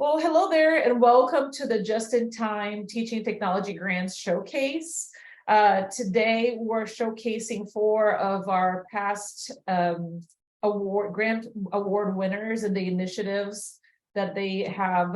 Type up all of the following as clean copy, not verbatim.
Well, hello there, and welcome to the Just-in-Time Teaching Technology Grants Showcase. Today, we're showcasing 4 of our past grant award winners and the initiatives that they have,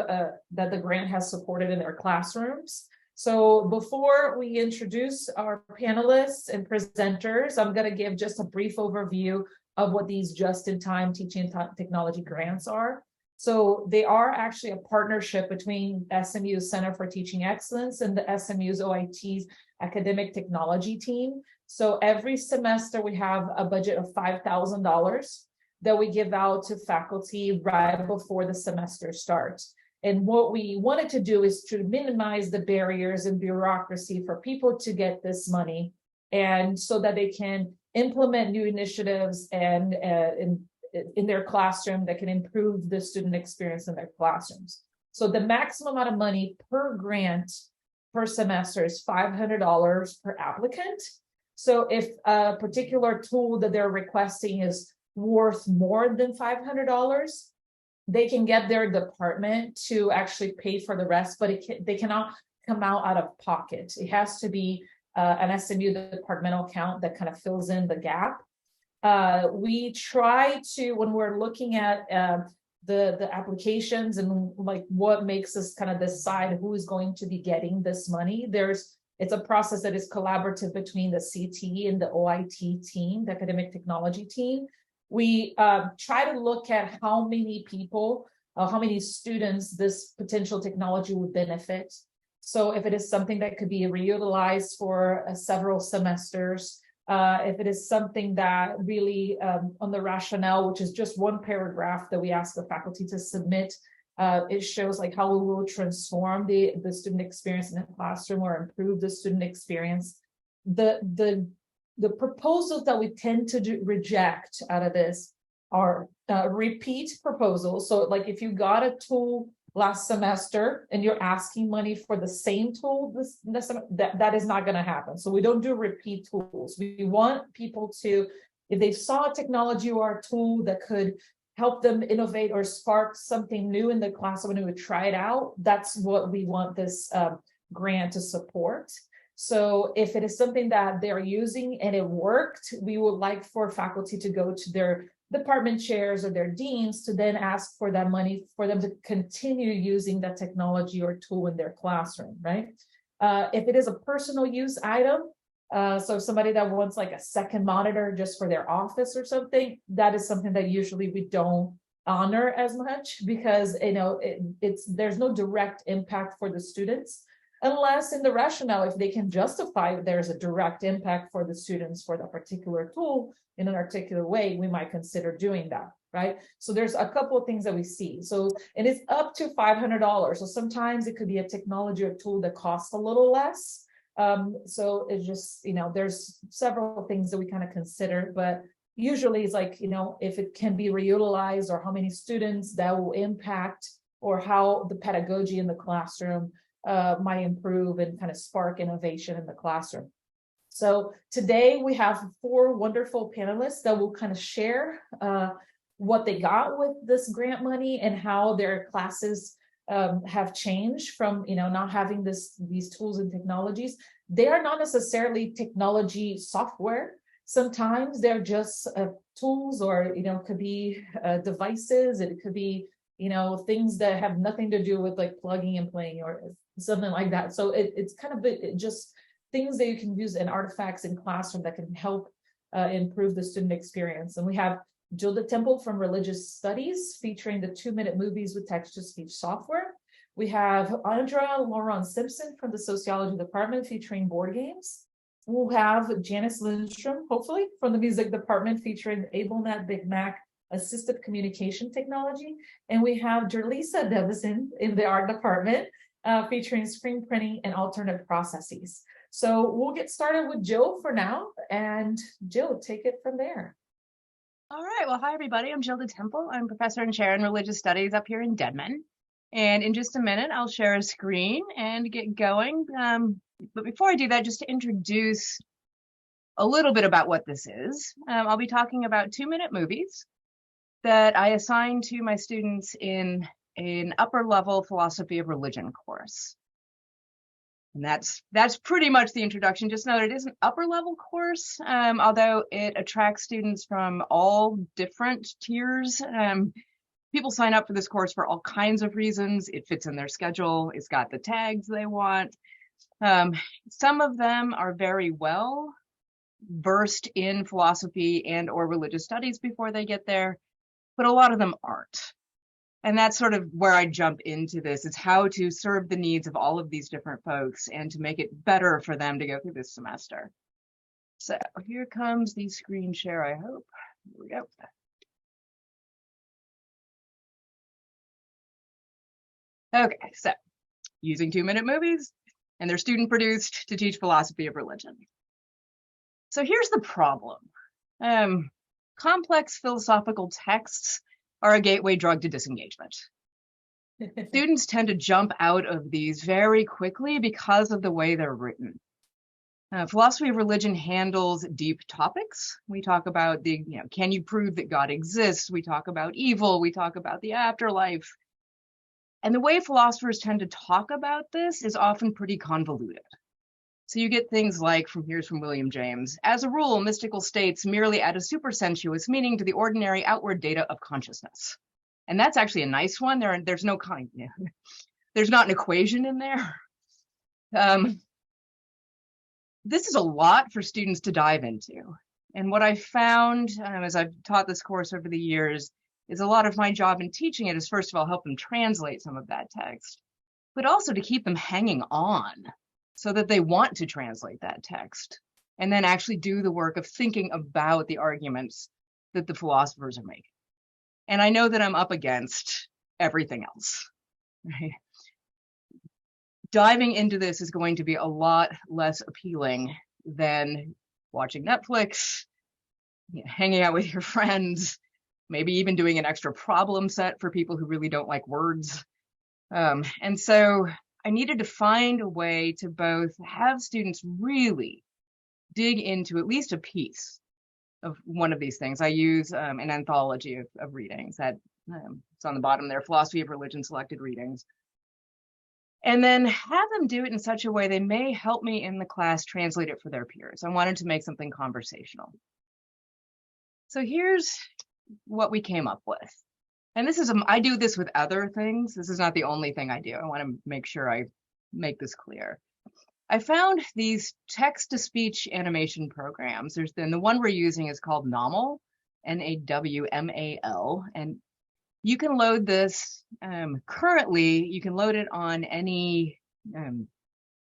that the grant has supported in their classrooms. So before we introduce our panelists and presenters, I'm going to give just a brief overview of what these Just-in-Time Teaching Technology Grants are. So they are actually a partnership between SMU's Center for Teaching Excellence and the SMU's OIT's Academic Technology team. So every semester we have a budget of $5,000 that we give out to faculty right before the semester starts. And what we wanted to do is to minimize the barriers and bureaucracy for people to get this money, and so that they can implement new initiatives and in their classroom that can improve the student experience in their classrooms. So the maximum amount of money per grant per semester is $500 per applicant. So if a particular tool that they're requesting is worth more than $500, they can get their department to actually pay for the rest, but they cannot come out of pocket. It has to be an SMU departmental account that kind of fills in the gap. We try to, when we're looking at the applications and like what makes us kind of decide who is going to be getting this money, it's a process that is collaborative between the CT and the OIT team, the academic technology team. We try to look at how many people, how many students this potential technology would benefit. So if it is something that could be reutilized for several semesters, if it is something that really on the rationale, which is just one paragraph that we ask the faculty to submit, it shows like how we will transform the student experience in the classroom or improve the student experience. The proposals that we tend to reject out of this are repeat proposals. So like if you got a tool last semester and you're asking money for the same tool that is not going to happen. So we don't do repeat tools. We want people to, if they saw a technology or a tool that could help them innovate or spark something new in the class when we would try it out, that's what we want this grant to support. So if it is something that they're using and it worked, we would like for faculty to go to their department chairs or their deans to then ask for that money for them to continue using that technology or tool in their classroom, right? If it is a personal use item, so somebody that wants like a second monitor just for their office or something, that is something that usually we don't honor as much because there's no direct impact for the students, unless in the rationale, if they can justify there's a direct impact for the students for the particular tool in an articulate way, we might consider doing that, right? So there's a couple of things that we see. So, and it's up to $500. So sometimes it could be a technology or tool that costs a little less. So it's just, there's several things that we kind of consider, but usually it's like, if it can be reutilized or how many students that will impact or how the pedagogy in the classroom might improve and kind of spark innovation in the classroom. So today we have 4 wonderful panelists that will kind of share what they got with this grant money and how their classes have changed from not having these tools and technologies. They are not necessarily technology software. Sometimes they're just tools, or could be devices. It could be things that have nothing to do with like plugging and playing or something like that. So it's kind of just things that you can use in artifacts in classroom that can help improve the student experience. And we have DeTemple from Religious Studies featuring the 2-minute movies with text-to-speech software. We have Andrea Laurent-Simpson from the Sociology department featuring board games. We'll have Janice Lindstrom, hopefully, from the music department featuring AbleNet Big Mac assistive communication technology. And we have Jer'Lisa Devezin in the art department featuring screen printing and alternate processes. So we'll get started with Jill for now, and Jill, take it from there. All right. Well, hi, everybody. I'm Jill DeTemple. I'm professor and chair in religious studies up here in Denman. And in just a minute, I'll share a screen and get going. But before I do that, just to introduce a little bit about what this is, I'll be talking about 2-minute movies that I assign to my students in an upper level philosophy of religion course. And that's pretty much the introduction. Just note it is an upper level course, although it attracts students from all different tiers. People sign up for this course for all kinds of reasons. It fits in their schedule. It's got the tags they want. Some of them are very well versed in philosophy and or religious studies before they get there, but a lot of them aren't. And that's sort of where I jump into this, is how to serve the needs of all of these different folks and to make it better for them to go through this semester. So here comes the screen share, I hope. Here we go. Okay, so using 2-minute movies, and they're student produced to teach philosophy of religion. So here's the problem. Complex philosophical texts are a gateway drug to disengagement. Students tend to jump out of these very quickly because of the way they're written. Philosophy of religion handles deep topics. We talk about can you prove that God exists? We talk about evil. We talk about the afterlife. And the way philosophers tend to talk about this is often pretty convoluted. So you get things like, here's from William James, as a rule, mystical states merely add a supersensuous meaning to the ordinary outward data of consciousness. And that's actually a nice one. There's no there's not an equation in there. This is a lot for students to dive into. And what I found as I've taught this course over the years is a lot of my job in teaching it is, first of all, help them translate some of that text, but also to keep them hanging on so that they want to translate that text and then actually do the work of thinking about the arguments that the philosophers are making. And I know that I'm up against everything else, right? Diving into this is going to be a lot less appealing than watching Netflix, hanging out with your friends, maybe even doing an extra problem set for people who really don't like words. And so I needed to find a way to both have students really dig into at least a piece of one of these things. I use an anthology of readings that it's on the bottom there, Philosophy of Religion Selected Readings. And then have them do it in such a way they may help me in the class translate it for their peers. I wanted to make something conversational. So here's what we came up with. And this is, I do this with other things. This is not the only thing I do. I want to make sure I make this clear. I found these text-to-speech animation programs. The one we're using is called Nawmal, Nawmal, and you can load this. Currently, you can load it on any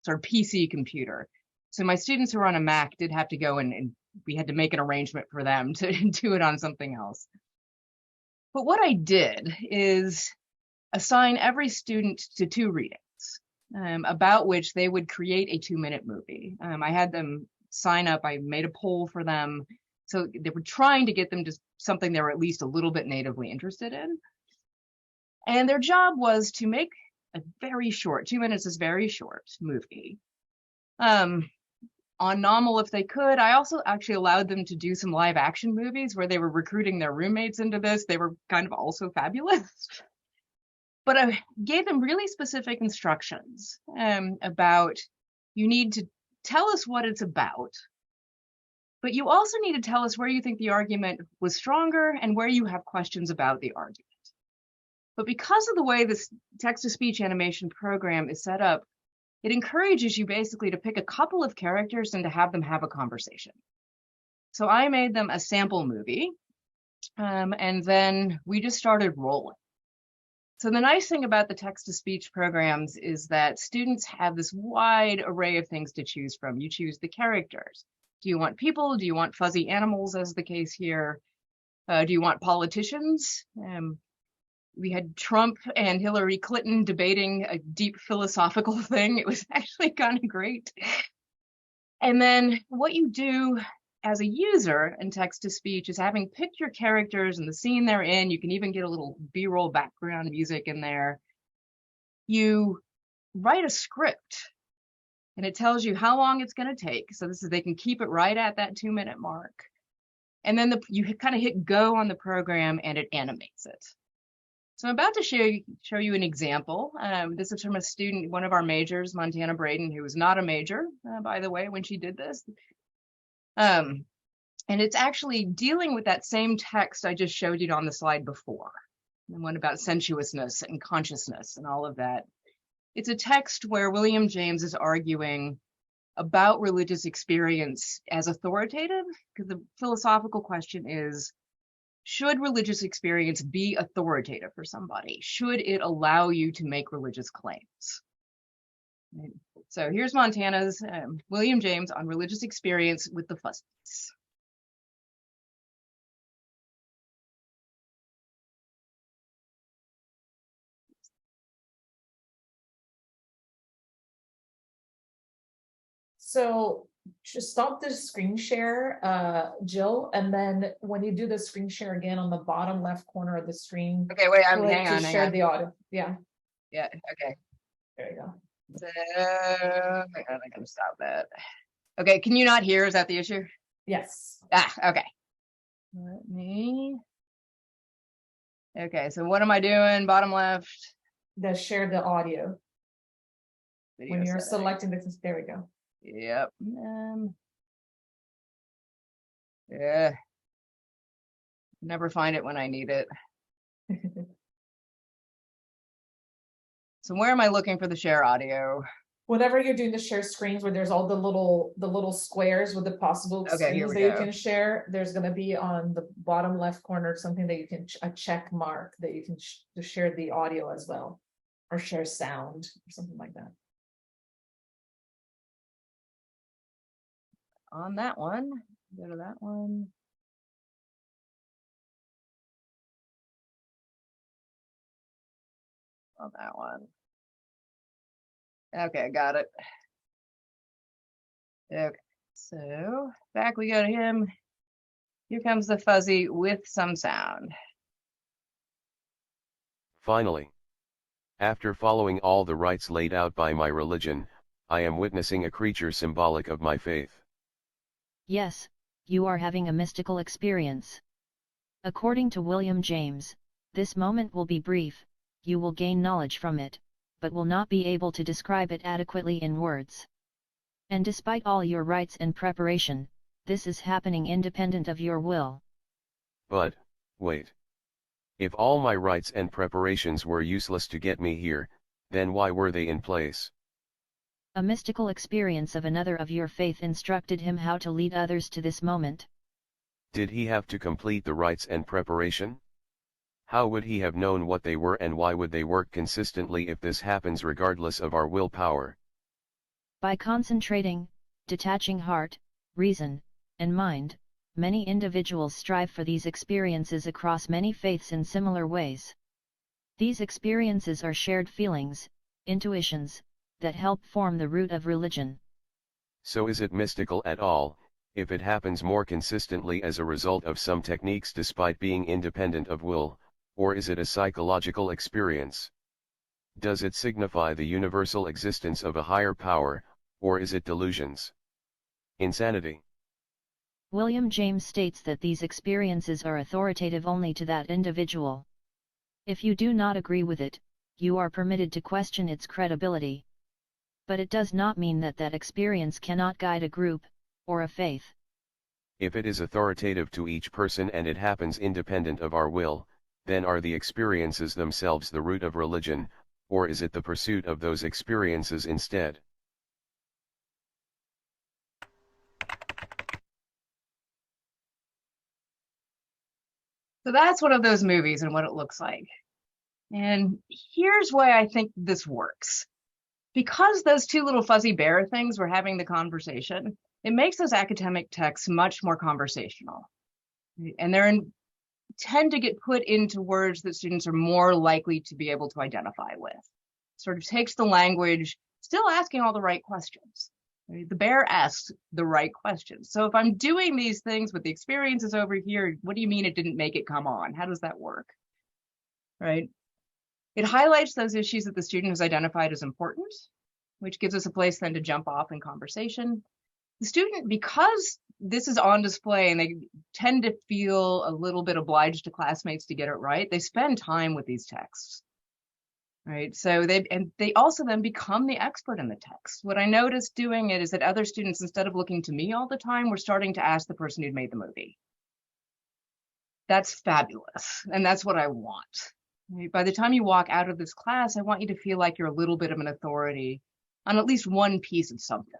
sort of PC computer. So my students who are on a Mac did have to go and we had to make an arrangement for them to do it on something else. But what I did is assign every student to 2 readings about which they would create a 2-minute movie. I had them sign up. I made a poll for them. So they were trying to get them to something they were at least a little bit natively interested in. And their job was to make a very short, 2 minutes is very short, movie. On Nawmal, if they could. I also actually allowed them to do some live action movies where they were recruiting their roommates into this. They were kind of also fabulous. But I gave them really specific instructions about, you need to tell us what it's about, but you also need to tell us where you think the argument was stronger and where you have questions about the argument. But because of the way this text-to-speech animation program is set up, it encourages you basically to pick a couple of characters and to have them have a conversation. So I made them a sample movie, and then we just started rolling. So the nice thing about the text-to-speech programs is that students have this wide array of things to choose from. You choose the characters. Do you want people? Do you want fuzzy animals, as the case here? Do you want politicians? We had Trump and Hillary Clinton debating a deep philosophical thing. It was actually kind of great. And then what you do as a user in text-to-speech is, having picked your characters and the scene they're in, you can even get a little B-roll background music in there. You write a script and it tells you how long it's going to take. So this is, they can keep it right at that 2-minute mark. And then you kind of hit go on the program and it animates it. So I'm about to show you an example. This is from a student, one of our majors, Montana Braden, who was not a major, by the way, when she did this. And it's actually dealing with that same text I just showed you on the slide before, the one about sensuousness and consciousness and all of that. It's a text where William James is arguing about religious experience as authoritative, because the philosophical question is, should religious experience be authoritative for somebody? Should it allow you to make religious claims? Right. So here's Montana's William James on religious experience with the fuzzies. So just stop the screen share, Jill, and then when you do the screen share again on the bottom left corner of the screen. Okay, wait, hang on. Share the audio. Yeah. Yeah, okay. There you go. So, hang on, I can stop that. Okay, can you not hear? Is that the issue? Yes. Okay. Let me. Okay, so what am I doing? Bottom left. Share the audio. Video when you're setting. selecting this, there we go. Yep. Yeah. Never find it when I need it. So where am I looking for the share audio? Whenever you're doing the share screens where there's all the little squares with the possible screens that you can share, there's going to be on the bottom left corner something that you can a check mark that you can to share the audio as well, or share sound or something like that. On that one, go to that one. On that one. Okay, got it. Okay, so back we go to him. Here comes the fuzzy with some sound. Finally, after following all the rites laid out by my religion, I am witnessing a creature symbolic of my faith. Yes, you are having a mystical experience. According to William James, this moment will be brief, you will gain knowledge from it, but will not be able to describe it adequately in words. And despite all your rites and preparation, this is happening independent of your will. But, wait. If all my rites and preparations were useless to get me here, then why were they in place? A mystical experience of another of your faith instructed him how to lead others to this moment. Did he have to complete the rites and preparation? How would he have known what they were, and why would they work consistently if this happens regardless of our willpower? By concentrating, detaching heart, reason, and mind, many individuals strive for these experiences across many faiths in similar ways. These experiences are shared feelings, intuitions, that help form the root of religion. So is it mystical at all, if it happens more consistently as a result of some techniques despite being independent of will, or is it a psychological experience? Does it signify the universal existence of a higher power, or is it delusions? Insanity. William James states that these experiences are authoritative only to that individual. If you do not agree with it, you are permitted to question its credibility. But it does not mean that that experience cannot guide a group, or a faith. If it is authoritative to each person and it happens independent of our will, then are the experiences themselves the root of religion, or is it the pursuit of those experiences instead? So that's one of those movies and what it looks like. And here's why I think this works. Because those two little fuzzy bear things were having the conversation, it makes those academic texts much more conversational. And they tend to get put into words that students are more likely to be able to identify with. Sort of takes the language, still asking all the right questions. The bear asks the right questions. So if I'm doing these things with the experiences over here, what do you mean it didn't make it come on? How does that work? Right? It highlights those issues that the student has identified as important, which gives us a place then to jump off in conversation. the student, because this is on display and they tend to feel a little bit obliged to classmates to get it right, they spend time with these texts, right? So they also then become the expert in the text. What I noticed doing it is that other students, instead of looking to me all the time, were starting to ask the person who'd made the movie. That's fabulous, and that's what I want. Right? By the time you walk out of this class, I want you to feel like you're a little bit of an authority on at least one piece of something.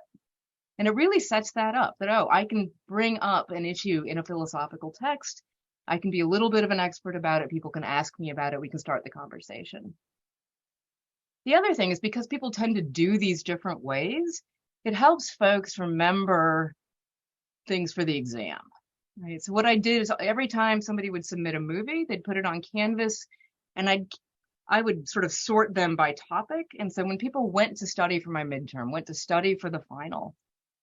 And it really sets that up, that, oh, I can bring up an issue in a philosophical text. I can be a little bit of an expert about it. People can ask me about it. We can start the conversation. The other thing is, because people tend to do these different ways, it helps folks remember things for the exam. Right? So what I did is, every time somebody would submit a movie, they'd put it on Canvas, and I would sort of sort them by topic. And so when people went to study for my midterm, went to study for the final,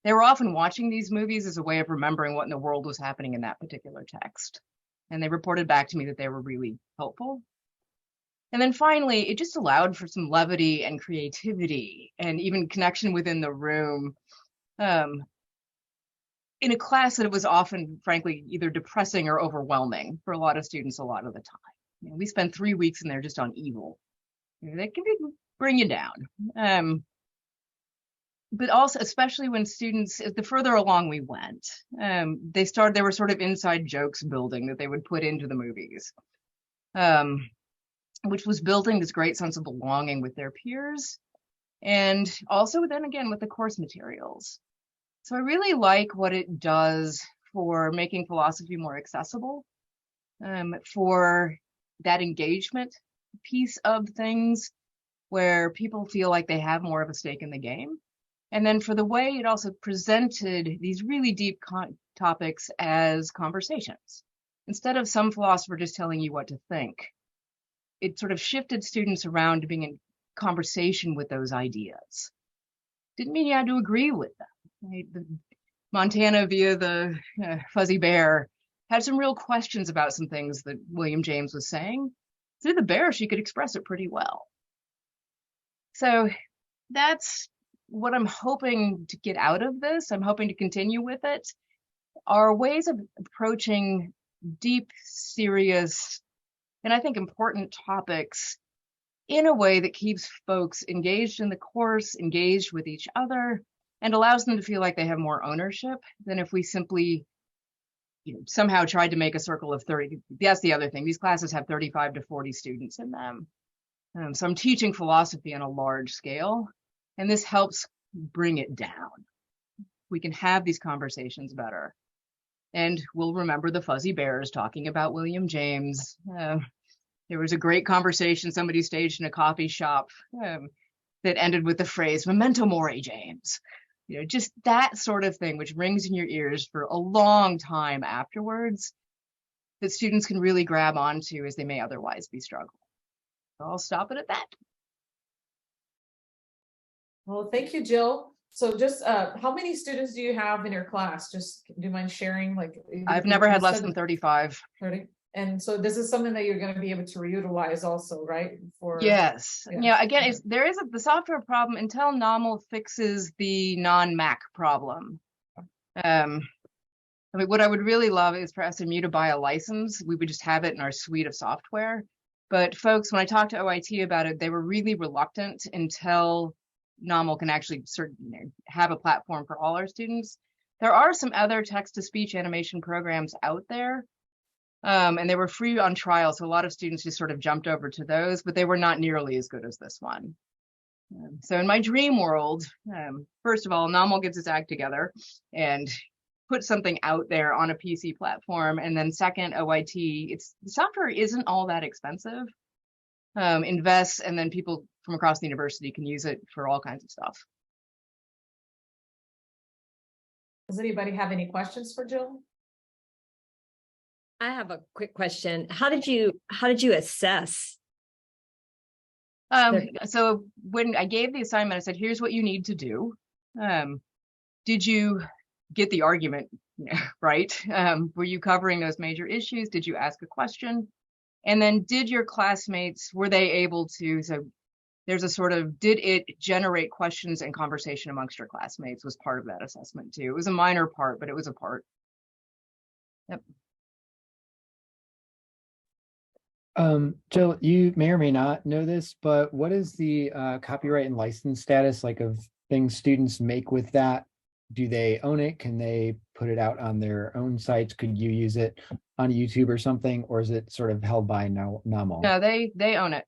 they were often watching these movies as a way of remembering what in the world was happening in that particular text. And they reported back to me that they were really helpful. And then finally, it just allowed for some levity and creativity and even connection within the room, in a class that was often, frankly, either depressing or overwhelming for a lot of students a lot of the time. You know, we spent 3 weeks in there just on evil. You know, that can bring you down. But also, especially when students, the further along we went, there were sort of inside jokes building that they would put into the movies, which was building this great sense of belonging with their peers, and also then again with the course materials. So I really like what it does for making philosophy more accessible, for that engagement piece of things where people feel like they have more of a stake in the game. And then for the way it also presented these really deep topics as conversations. Instead of some philosopher just telling you what to think, it sort of shifted students around to being in conversation with those ideas. Didn't mean you had to agree with them. Right? Montana, via the fuzzy bear, had some real questions about some things that William James was saying. Through the bear, she could express it pretty well. So that's what I'm hoping to get out of this. I'm hoping to continue with it, are ways of approaching deep, serious, and I think important topics in a way that keeps folks engaged in the course, engaged with each other, and allows them to feel like they have more ownership than if we simply, somehow tried to make a circle of 30. That's the other thing. These classes have 35 to 40 students in them. So I'm teaching philosophy on a large scale, and this helps bring it down. We can have these conversations better. And we'll remember the fuzzy bears talking about William James. There was a great conversation somebody staged in a coffee shop that ended with the phrase, "Memento mori, James." Just that sort of thing, which rings in your ears for a long time afterwards, that students can really grab onto as they may otherwise be struggling. So I'll stop it at that. Well, thank you, Jill. So just how many students do you have in your class? Just do you mind sharing? I've never had less than 35. 30. And so this is something that you're going to be able to reutilize also, right? Yes. Yeah. Again, there is the software problem until NOML fixes the non-Mac problem. What I would really love is for SMU to buy a license. We would just have it in our suite of software. But folks, when I talked to OIT about it, they were really reluctant until NOML can actually have a platform for all our students. There are some other text-to-speech animation programs out there. And they were free on trial, so a lot of students just sort of jumped over to those, but they were not nearly as good as this one. So in my dream world, first of all, NOML gets its act together and puts something out there on a PC platform. And then second, OIT, the software isn't all that expensive. Invests, and then people from across the university can use it for all kinds of stuff. Does anybody have any questions for Jill? I have a quick question. How did you assess? So when I gave the assignment, I said, here's what you need to do. Did you get the argument right? Were you covering those major issues? Did you ask a question? And then did your classmates, were they able to, so there's a sort of, did it generate questions and conversation amongst your classmates was part of that assessment too. It was a minor part, but it was a part. Yep. Jill, you may or may not know this, but what is the copyright and license status like of things students make with that? Do they own it? Can they put it out on their own sites? Could you use it on YouTube or something? Or is it sort of held by NAML? No, they own it.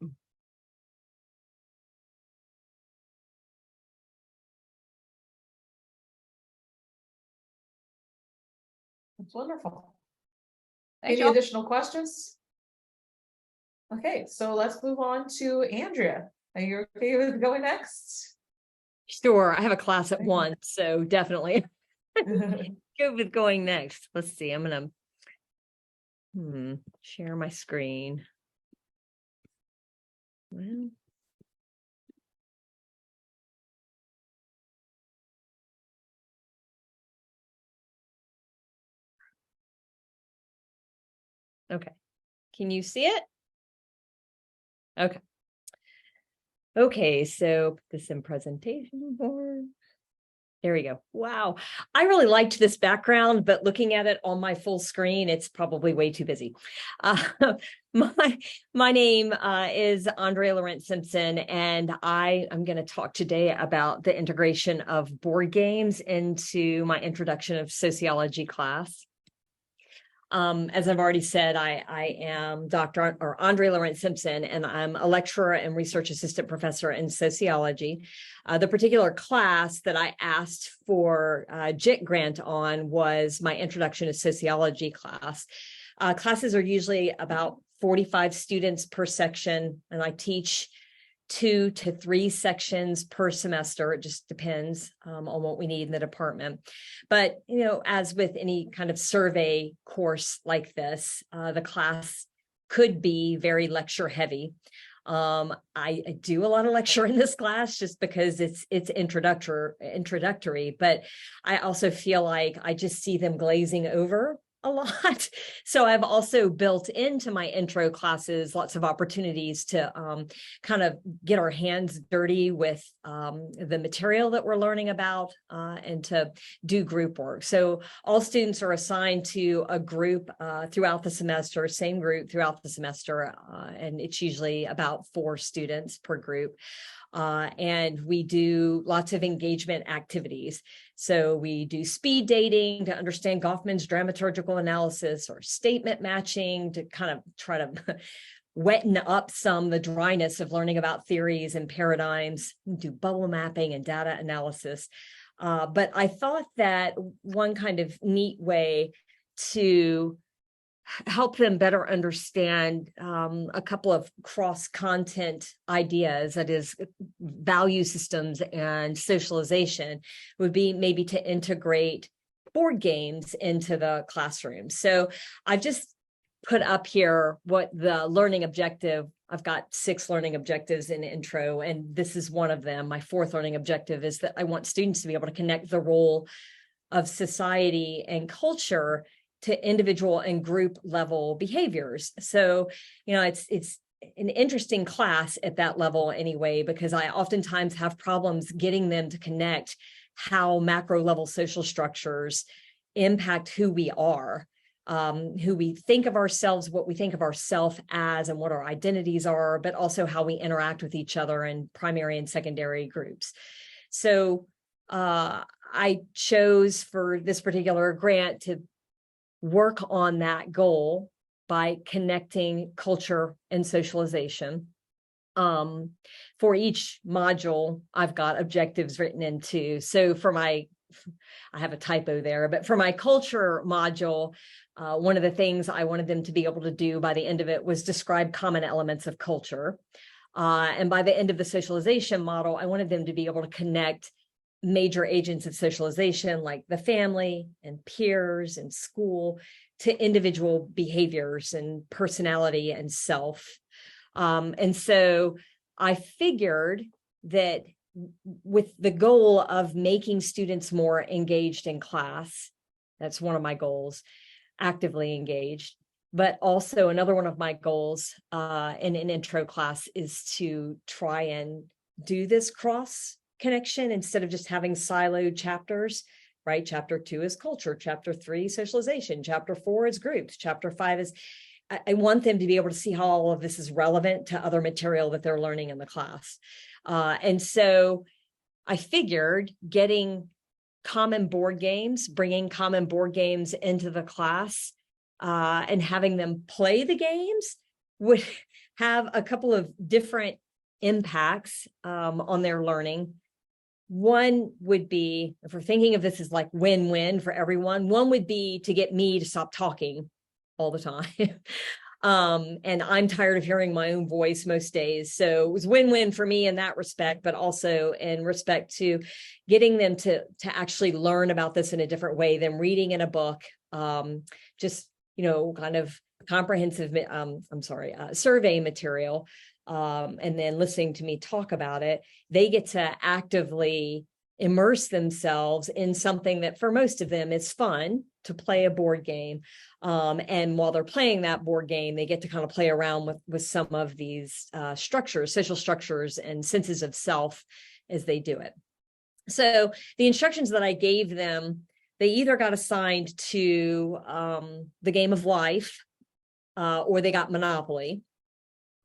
That's wonderful. Thanks, Any y'all. additional questions? Okay, so let's move on to Andrea. Are you okay with going next? Sure, I have a class at 1, so definitely good with going next. Let's see, I'm gonna share my screen. Well, okay, can you see it? Okay. Okay, so put this in presentation form. There we go. Wow. I really liked this background, but looking at it on my full screen, it's probably way too busy. My name is Andrea Laurent-Simpson, and I am going to talk today about the integration of board games into my introduction of sociology class. As I've already said, I am Dr. Andrea Laurent-Simpson, and I'm a lecturer and research assistant professor in sociology. The particular class that I asked for JiTTT grant on was my introduction to sociology class. Classes are usually about 45 students per section, and I teach 2 to 3 sections per semester. It just depends on what we need in the department. But, you know, as with any kind of survey course like this, the class could be very lecture heavy. I do a lot of lecture in this class just because it's introductory, but I also feel like I just see them glazing over a lot. So I've also built into my intro classes lots of opportunities to kind of get our hands dirty with the material that we're learning about and to do group work. So all students are assigned to a group throughout the semester, same group throughout the semester, and it's usually about 4 students per group. And we do lots of engagement activities. So we do speed dating to understand Goffman's dramaturgical analysis, or statement matching to kind of try to wetten up the dryness of learning about theories and paradigms. We do bubble mapping and data analysis. But I thought that one kind of neat way to help them better understand a couple of cross-content ideas, that is value systems and socialization, would be maybe to integrate board games into the classroom. So I've just put up here what the learning objective, I've got 6 learning objectives in intro, and this is one of them. My 4th learning objective is that I want students to be able to connect the role of society and culture to individual and group level behaviors. So, you know, it's an interesting class at that level anyway, because I oftentimes have problems getting them to connect how macro level social structures impact who we are, who we think of ourselves, what we think of ourselves as, and what our identities are, but also how we interact with each other in primary and secondary groups. So I chose for this particular grant to work on that goal by connecting culture and socialization. For each module, I've got objectives written into. So for I have a typo there, but for my culture module, one of the things I wanted them to be able to do by the end of it was describe common elements of culture. And by the end of the socialization model, I wanted them to be able to connect major agents of socialization like the family and peers and school to individual behaviors and personality and self. And so I figured that with the goal of making students more engaged in class, that's one of my goals, actively engaged, But also another one of my goals in an intro class is to try and do this cross connection instead of just having siloed chapters, right? Chapter 2 is culture, chapter 3, socialization, chapter 4 is groups, chapter 5 is, I want them to be able to see how all of this is relevant to other material that they're learning in the class. And so I figured getting common board games, bringing common board games into the class and having them play the games would have a couple of different impacts on their learning. One would be, if we're thinking of this as like win-win for everyone, one would be to get me to stop talking all the time. And I'm tired of hearing my own voice most days. So it was win-win for me in that respect, but also in respect to getting them to actually learn about this in a different way than reading in a book, just, kind of comprehensive, survey material, and then listening to me talk about it. They get to actively immerse themselves in something that for most of them is fun, to play a board game. And while they're playing that board game, they get to kind of play around with some of these structures, social structures and senses of self as they do it. So the instructions that I gave them, they either got assigned to the game of life or they got Monopoly.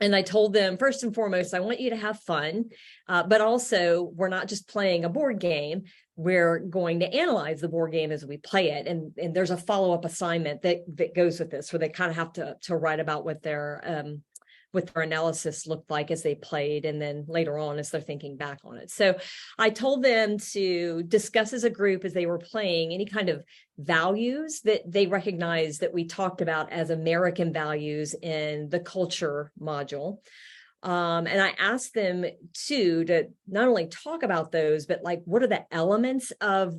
And I told them, first and foremost, I want you to have fun, but also we're not just playing a board game. We're going to analyze the board game as we play it. And there's a follow-up assignment that goes with this, where they kind of have to write about what their analysis looked like as they played, and then later on as they're thinking back on it. So I told them to discuss as a group as they were playing any kind of values that they recognized that we talked about as American values in the culture module. And I asked them to not only talk about those, but like, what are the elements of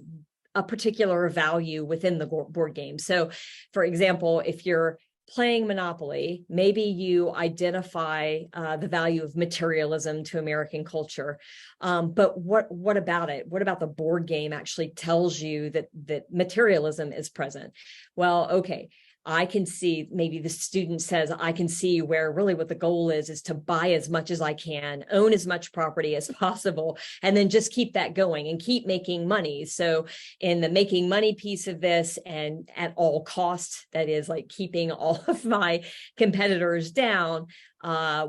a particular value within the board game? So for example, if you're playing Monopoly, maybe you identify the value of materialism to American culture. But what about it? What about the board game actually tells you that materialism is present? Well, okay, I can see, maybe the student says, I can see where really what the goal is to buy as much as I can, own as much property as possible, and then just keep that going and keep making money. So in the making money piece of this, and at all costs, that is like keeping all of my competitors down,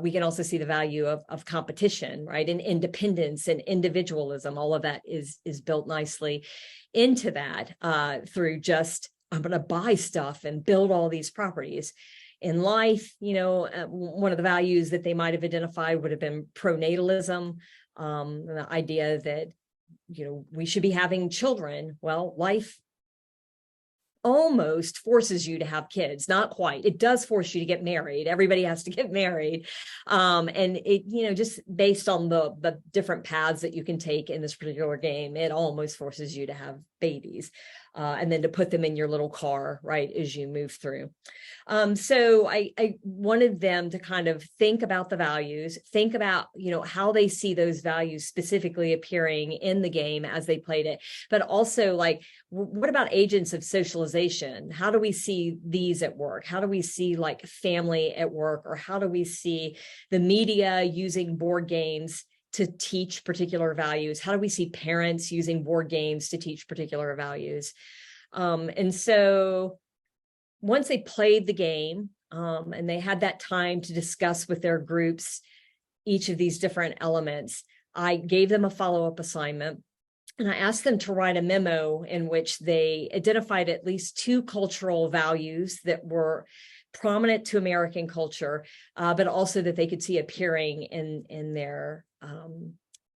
we can also see the value of competition, right? And independence and individualism. All of that is built nicely into that through just, I'm going to buy stuff and build all these properties. In life, one of the values that they might have identified would have been pronatalism, the idea that, we should be having children. Well, life almost forces you to have kids, not quite. It does force you to get married. Everybody has to get married. And it, just based on the different paths that you can take in this particular game, it almost forces you to have babies. And then to put them in your little car, right, as you move through. So I wanted them to kind of think about the values, think about, how they see those values specifically appearing in the game as they played it, but also like, what about agents of socialization? How do we see these at work? How do we see like family at work? Or how do we see the media using board games to teach particular values? How do we see parents using board games to teach particular values? And so once they played the game and they had that time to discuss with their groups each of these different elements, I gave them a follow-up assignment. And I asked them to write a memo in which they identified at least 2 cultural values that were prominent to American culture, but also that they could see appearing in their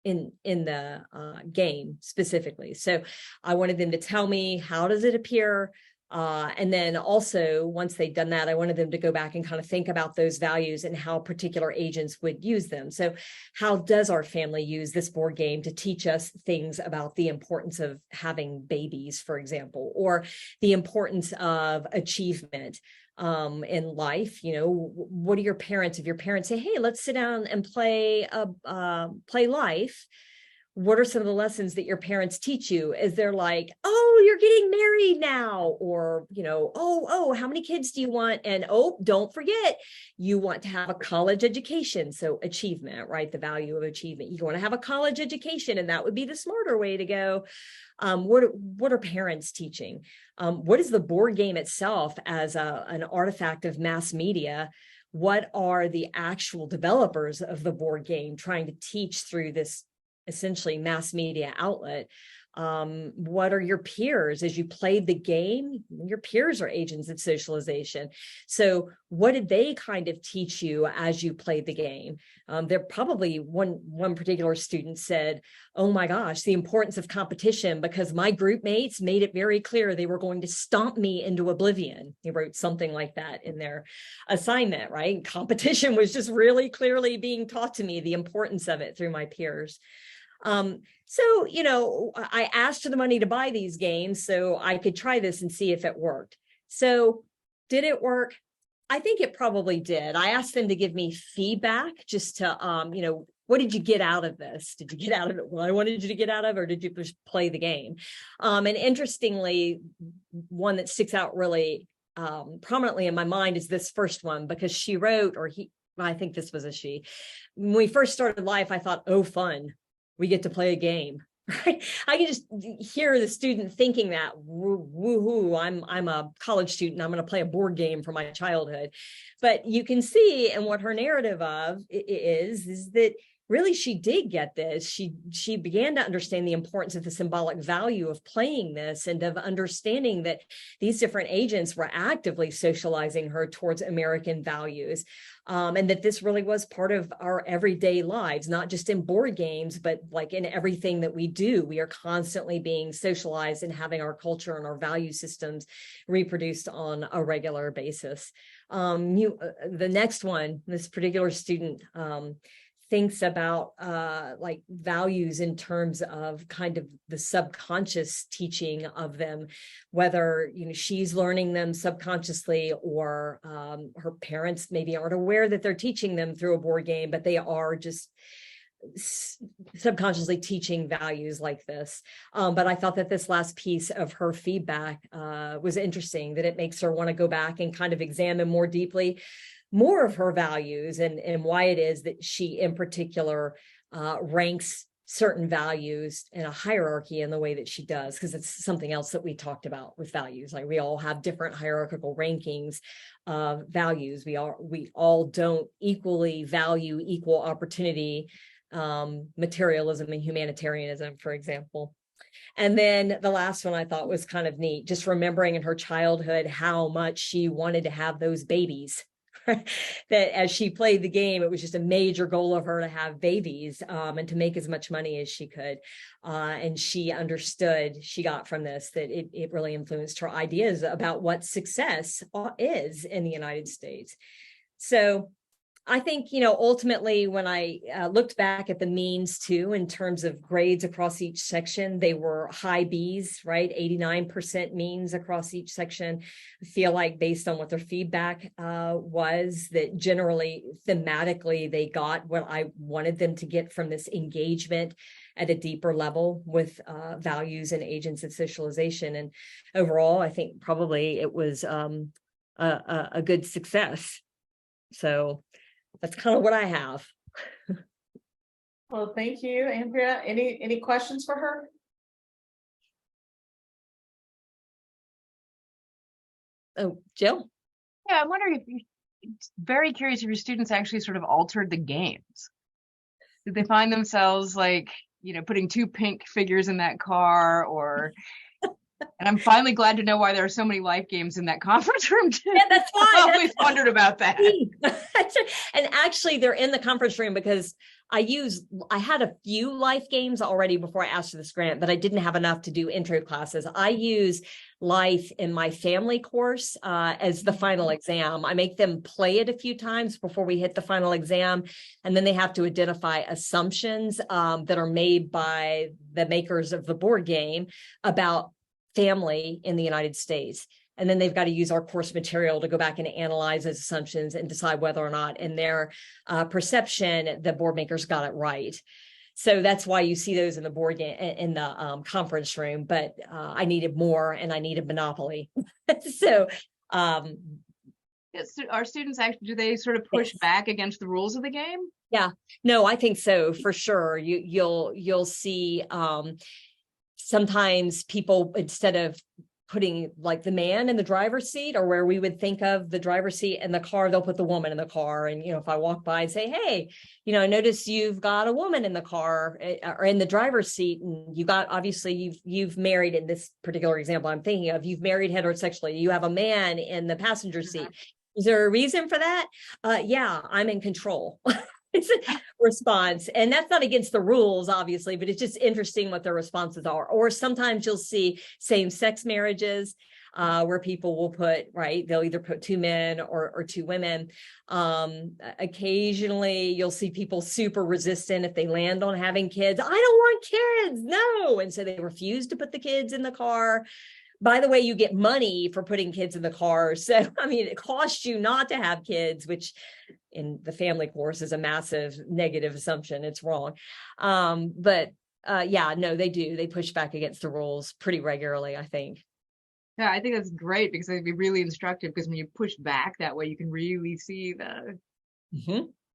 in the game specifically. So I wanted them to tell me, how does it appear? And then also, once they'd done that, I wanted them to go back and kind of think about those values and how particular agents would use them. So how does our family use this board game to teach us things about the importance of having babies, for example, or the importance of achievement in life? What are your parents? If your parents say, hey, let's sit down and play life, what are some of the lessons that your parents teach you? Is they're like, oh, you're getting married now, or, oh, how many kids do you want? And oh, don't forget, you want to have a college education. So achievement, right? The value of achievement. You want to have a college education, and that would be the smarter way to go. What are parents teaching? What is the board game itself as an artifact of mass media? What are the actual developers of the board game trying to teach through this essentially mass media outlet? What are your peers as you played the game? Your peers are agents of socialization. So what did they kind of teach you as you played the game? There probably one particular student said, oh my gosh, the importance of competition, because my group mates made it very clear they were going to stomp me into oblivion. He wrote something like that in their assignment, right? Competition was just really clearly being taught to me, the importance of it through my peers. So, I asked for the money to buy these games so I could try this and see if it worked. So did it work? I think it probably did. I asked them to give me feedback just to, what did you get out of this? Did you get out of it what I wanted you to get out of, or did you just play the game? And interestingly, one that sticks out really prominently in my mind is this first one, because she wrote, I think this was a she. When we first started life, I thought, oh, fun. We get to play a game, right? I can just hear the student thinking that, woohoo, I'm a college student, I'm going to play a board game from my childhood. But you can see, and what her narrative of is that really she did get this. She began to understand the importance of the symbolic value of playing this, and of understanding that these different agents were actively socializing her towards American values. And that this really was part of our everyday lives, not just in board games, but like in everything that we do. We are constantly being socialized and having our culture and our value systems reproduced on a regular basis. The next one, this particular student thinks about like values in terms of kind of the subconscious teaching of them, whether she's learning them subconsciously, or her parents maybe aren't aware that they're teaching them through a board game, but they are just subconsciously teaching values like this. But I thought that this last piece of her feedback was interesting, that it makes her want to go back and kind of examine more deeply more of her values, and why it is that she in particular ranks certain values in a hierarchy in the way that she does, because it's something else that we talked about with values. Like, we all have different hierarchical rankings of values. We all don't equally value equal opportunity, materialism and humanitarianism, for example. And then the last one I thought was kind of neat, just remembering in her childhood how much she wanted to have those babies. That as she played the game, it was just a major goal of her to have babies, and to make as much money as she could. And she understood, she got from this, that it really influenced her ideas about what success is in the United States. So I think, ultimately, when I looked back at the means too, in terms of grades across each section, they were high Bs, right? 89% means across each section. I feel like, based on what their feedback was, that generally, thematically, they got what I wanted them to get from this engagement at a deeper level with values and agents of socialization. And overall, I think probably it was a good success. So that's kind of what I have. Well, thank you, Andrea. Any questions for her? Oh, Jill? Yeah, I'm wondering very curious if your students actually sort of altered the games. Did they find themselves like, putting two pink figures in that car, or... And I'm finally glad to know why there are so many life games in that conference room too. Yeah, that's why. I always wondered about that. And actually, they're in the conference room because I had a few life games already before I asked for this grant, but I didn't have enough to do intro classes. I use life in my family course as the final exam. I make them play it a few times before we hit the final exam, and then they have to identify assumptions that are made by the makers of the board game about family in the United States. And then they've got to use our course material to go back and analyze those assumptions and decide whether or not in their perception, the board makers got it right. So that's why you see those in the board game in the conference room. But I needed more, and I needed Monopoly. So Yes, our students actually, do they sort of push back against the rules of the game? Yeah, no, I think so for sure. You'll see sometimes people, instead of putting like the man in the driver's seat, or where we would think of the driver's seat in the car, they'll put the woman in the car. And, you know, if I walk by and say, hey, you know, I notice you've got a woman in the car or in the driver's seat, and you got, obviously you've married, in this particular example I'm thinking of, you've married heterosexually, you have a man in the passenger seat. Is there a reason for that? Yeah, I'm in control. It's a response. And that's not against the rules, obviously, but it's just interesting what their responses are. Or sometimes you'll see same-sex marriages where people will put, right, they'll either put two men or two women. Occasionally, you'll see people super resistant if they land on having kids. I don't want kids, no. And so they refuse to put the kids in the car. By the way, you get money for putting kids in the car. So, I mean, it costs you not to have kids, which in the family course is a massive negative assumption. It's wrong. Yeah, no, they do. They push back against the rules pretty regularly, I think. Yeah, I think that's great, because it'd be really instructive, because when you push back that way, you can really see the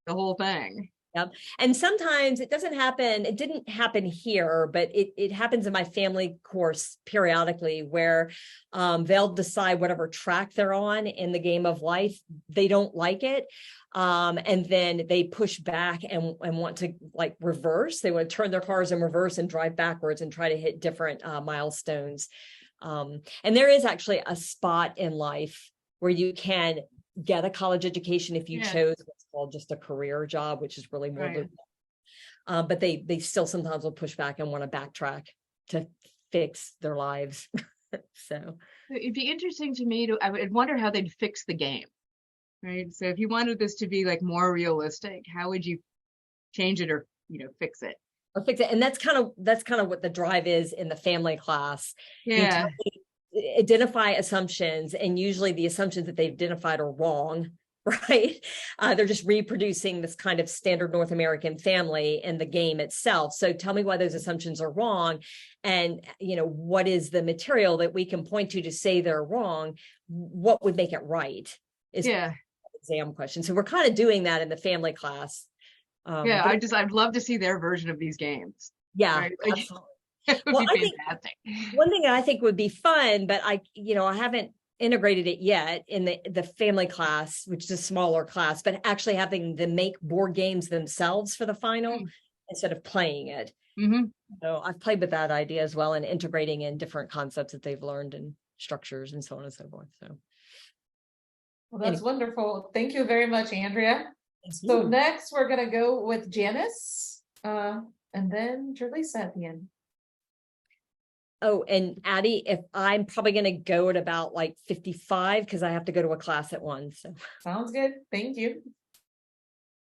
whole thing. Yep. And sometimes it doesn't happen. It didn't happen here, but it happens in my family course periodically, where they'll decide whatever track they're on in the game of life, they don't like it. And then they push back and want to like reverse. They want to turn their cars in reverse and drive backwards and try to hit different milestones. And there is actually a spot in life where you can get a college education if you chose what's called just a career job, which is really more but they still sometimes will push back and want to backtrack to fix their lives. So it'd be interesting to me I would wonder how they'd fix the game, right? So if you wanted this to be like more realistic, how would you change it, or, you know, fix it? Or fix it. And that's kind of what the drive is in the family class. Yeah. Identify assumptions, and usually the assumptions that they've identified are wrong, right? They're just reproducing this kind of standard North American family in the game itself. So tell me why those assumptions are wrong, and, you know, what is the material that we can point to say they're wrong? What would make it right is the exam question. So we're kind of doing that in the family class. I'd love to see their version of these games. Yeah, right? Like, absolutely. it would be fantastic. One thing I think would be fun, but I haven't integrated it yet in the family class, which is a smaller class, but actually having them make board games themselves for the final instead of playing it. So I've played with that idea as well, and integrating in different concepts that they've learned and structures and so on and so forth. So, well, that's wonderful. Thank you very much, Andrea. So next we're going to go with Janice, and then Jer'Lisa at the end. Oh, and Addie, if I'm probably going to go at about like 55, because I have to go to a class at 1. So sounds good. Thank you.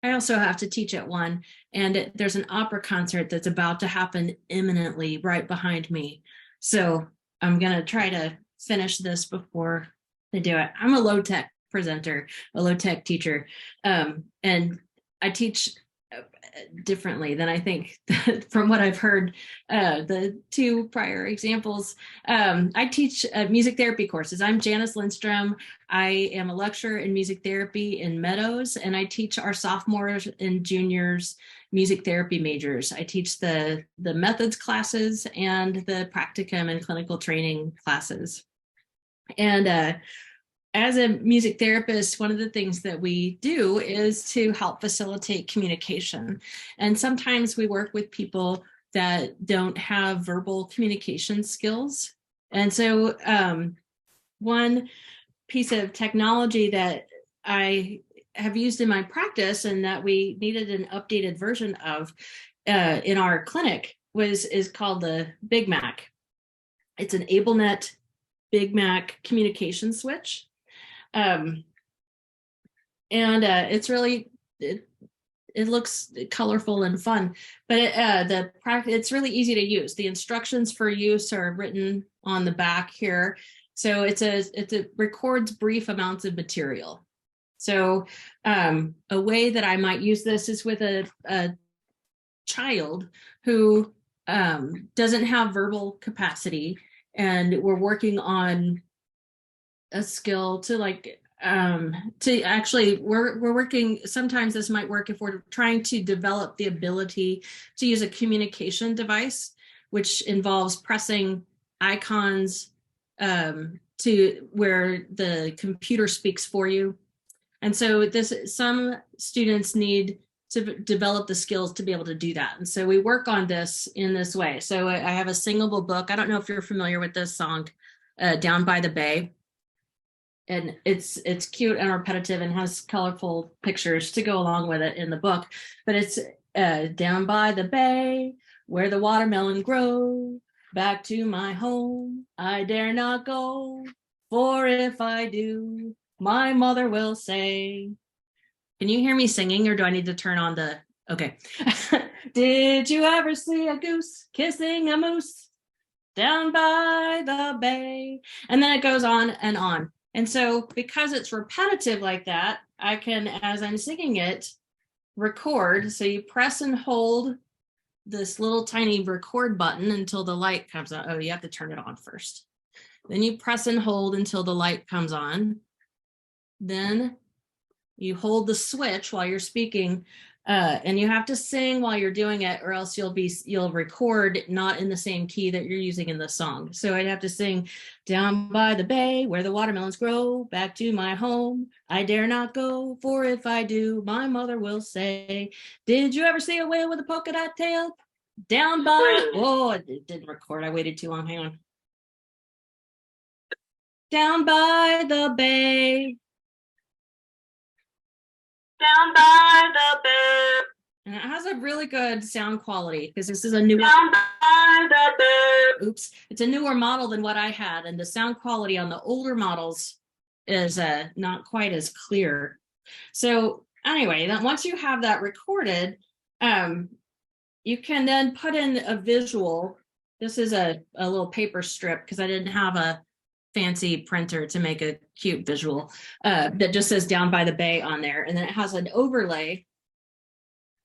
I also have to teach at 1, and there's an opera concert that's about to happen imminently right behind me. So I'm going to try to finish this before they do it. I'm a low-tech presenter, a low-tech teacher, and I teach differently than I think from what I've heard the 2 prior examples. I teach music therapy courses. I'm Janice Lindstrom. I am a lecturer in music therapy in Meadows, and I teach our sophomores and juniors music therapy majors. I teach the methods classes and the practicum and clinical training classes. And as a music therapist, one of the things that we do is to help facilitate communication. And sometimes we work with people that don't have verbal communication skills. And so one piece of technology that I have used in my practice, and that we needed an updated version of in our clinic, is called the Big Mac. It's an AbleNet Big Mac communication switch. It's really, it looks colorful and fun, but it's really easy to use. The instructions for use are written on the back here. So it records brief amounts of material. So a way that I might use this is with a child who doesn't have verbal capacity, and we're working on a skill to we're working, sometimes this might work if we're trying to develop the ability to use a communication device, which involves pressing icons to where the computer speaks for you. And so some students need to develop the skills to be able to do that. And so we work on this in this way. So I have a singable book. I don't know if you're familiar with this song, Down by the Bay. And it's cute and repetitive and has colorful pictures to go along with it in the book. But it's down by the bay where the watermelon grow, back to my home I dare not go, for if I do, my mother will say. Can you hear me singing, or do I need to turn on the, okay. Did you ever see a goose kissing a moose down by the bay? And then it goes on and on. And so because it's repetitive like that, I can, as I'm singing it, record. So you press and hold this little tiny record button until the light comes on. Oh, you have to turn it on first. Then you press and hold until the light comes on. Then you hold the switch while you're speaking, and you have to sing while you're doing it, or else you'll record not in the same key that you're using in the song. So I'd have to sing, down by the bay where the watermelons grow, back to my home I dare not go, for if I do, my mother will say. Did you ever see a whale with a polka dot tail? Down by, oh, it didn't record. I waited too long. Hang on. Down by the bay. Down by the bay. And it has a really good sound quality because this is a newer, down by the bay. Oops, it's a newer model than what I had, and the sound quality on the older models is not quite as clear. So anyway, then once you have that recorded, you can then put in a visual. This is a little paper strip because I didn't have a fancy printer to make a cute visual that just says down by the bay on there. And then it has an overlay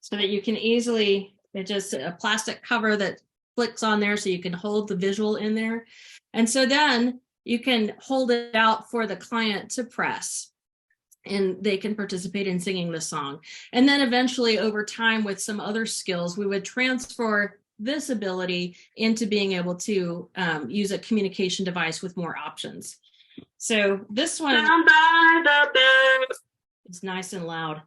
so that you can easily, it's just a plastic cover that flicks on there so you can hold the visual in there. And so then you can hold it out for the client to press, and they can participate in singing the song. And then eventually over time with some other skills, we would transfer this ability into being able to use a communication device with more options. So this one, it's nice and loud.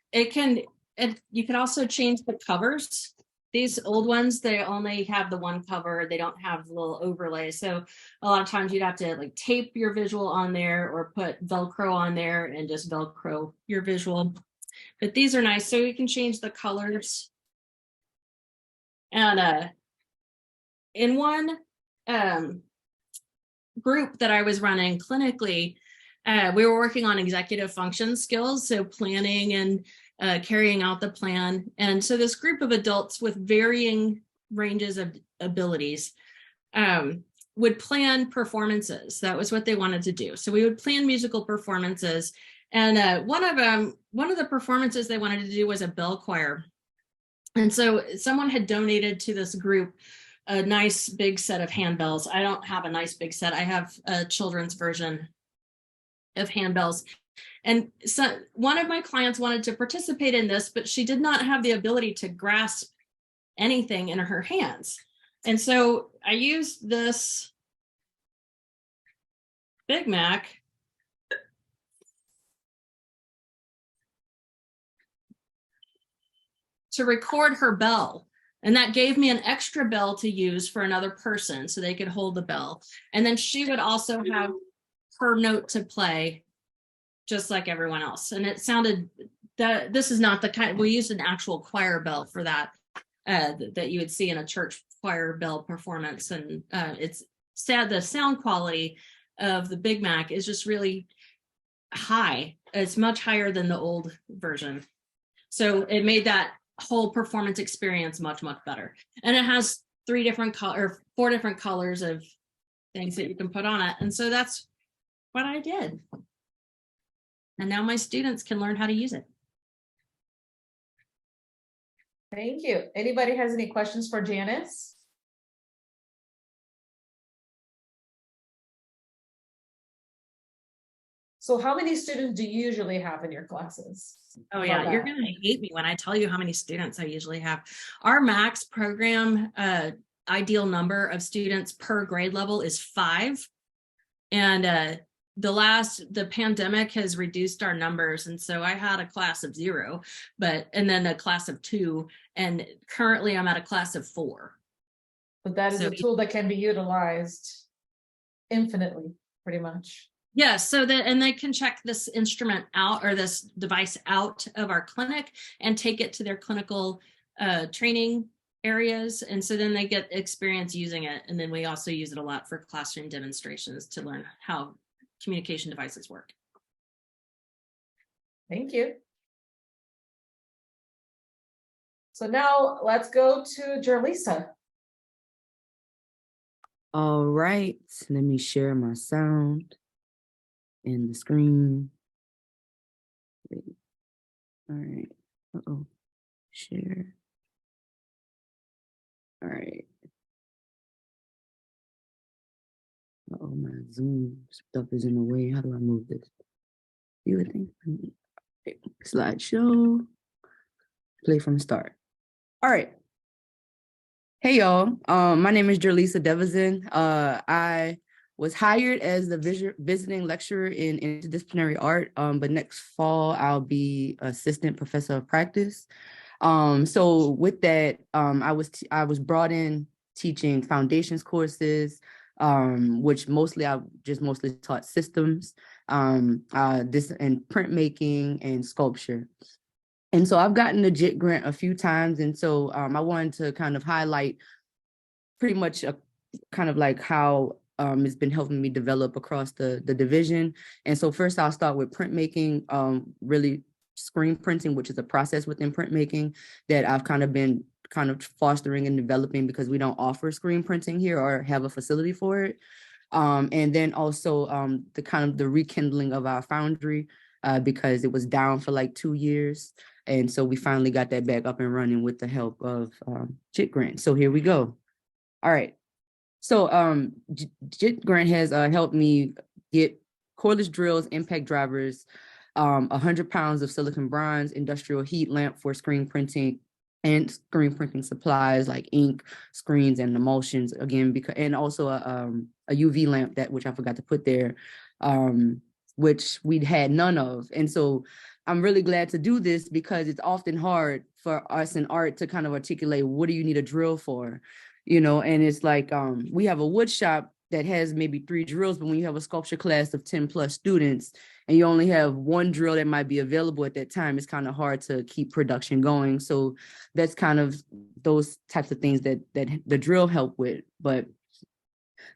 You can also change the covers. These old ones, they only have the one cover. They don't have the little overlay. So a lot of times you'd have to like tape your visual on there or put Velcro on there and just Velcro your visual. But these are nice. So you can change the colors. And in one group that I was running clinically, we were working on executive function skills, so planning and carrying out the plan. And so this group of adults with varying ranges of abilities would plan performances. That was what they wanted to do. So we would plan musical performances. And one of the performances they wanted to do was a bell choir. And so someone had donated to this group a nice big set of handbells. I don't have a nice big set. I have a children's version of handbells. And so one of my clients wanted to participate in this, but she did not have the ability to grasp anything in her hands. And so I used this Big Mac to record her bell. And that gave me an extra bell to use for another person so they could hold the bell. And then she would also have her note to play just like everyone else. And it sounded that this is not the kind, we used an actual choir bell for that, that you would see in a church choir bell performance. And it's sad, the sound quality of the Big Mac is just really high. It's much higher than the old version. So it made that whole performance experience much better. And it has 4 different colors of things that you can put on it. And so that's what I did. And now my students can learn how to use it. Thank you. Anybody has any questions for Janice? So how many students do you usually have in your classes? Oh How yeah, about you're that? gonna hate me when I tell you how many students I usually have. Our max program ideal number of students per grade level is 5. And the pandemic has reduced our numbers. And so I had a class of 0, and then a class of 2, and currently I'm at a class of 4. But that is So a tool that can be utilized infinitely, pretty much. yeah, so and they can check this instrument out or this device out of our clinic and take it to their clinical training areas. And so then they get experience using it. And then we also use it a lot for classroom demonstrations to learn how communication devices work. Thank you. So now let's go to Jer'Lisa. All right, let me share my sound and the screen. All right, share. All right. My Zoom stuff is in the way. How do I move this? You would think. Slideshow. Play from start. All right. Hey y'all. My name is Jer'Lisa Devezin. I was hired as the visiting lecturer in interdisciplinary art, but next fall I'll be assistant professor of practice. So with that, I was brought in teaching foundations courses, which I mostly taught systems, this and printmaking and sculpture. And so I've gotten the JiTTT grant a few times, and so I wanted to kind of highlight pretty much kind of like how it's been helping me develop across the division. And so first I'll start with printmaking, really screen printing, which is a process within printmaking that I've been fostering and developing because we don't offer screen printing here or have a facility for it. And then also the rekindling of our foundry because it was down for like 2 years. And so we finally got that back up and running with the help of JiTTT grant. So here we go. All right. So JiTTT grant has helped me get cordless drills, impact drivers, 100 pounds of silicon bronze, industrial heat lamp for screen printing, and screen printing supplies like ink, screens, and emulsions again, and also a UV lamp which I forgot to put there, which we'd had none of. And so I'm really glad to do this because it's often hard for us in art to kind of articulate, what do you need a drill for? And it's like, we have a wood shop that has maybe 3 drills, but when you have a sculpture class of 10 plus students and you only have 1 drill that might be available at that time, it's kind of hard to keep production going. So that's kind of those types of things that the drill help with. But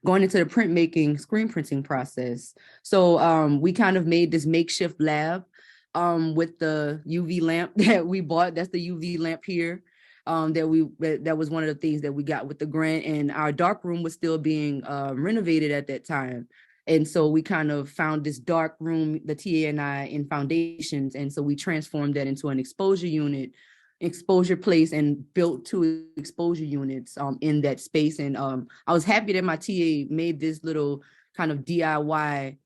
going into the printmaking, screen printing process. So we kind of made this makeshift lab with the UV lamp that we bought. That's the UV lamp here. That was one of the things that we got with the grant, and our dark room was still being renovated at that time. And so we kind of found this dark room, the TA and I, in foundations. And so we transformed that into an exposure place and built 2 exposure units in that space. And I was happy that my TA made this little kind of DIY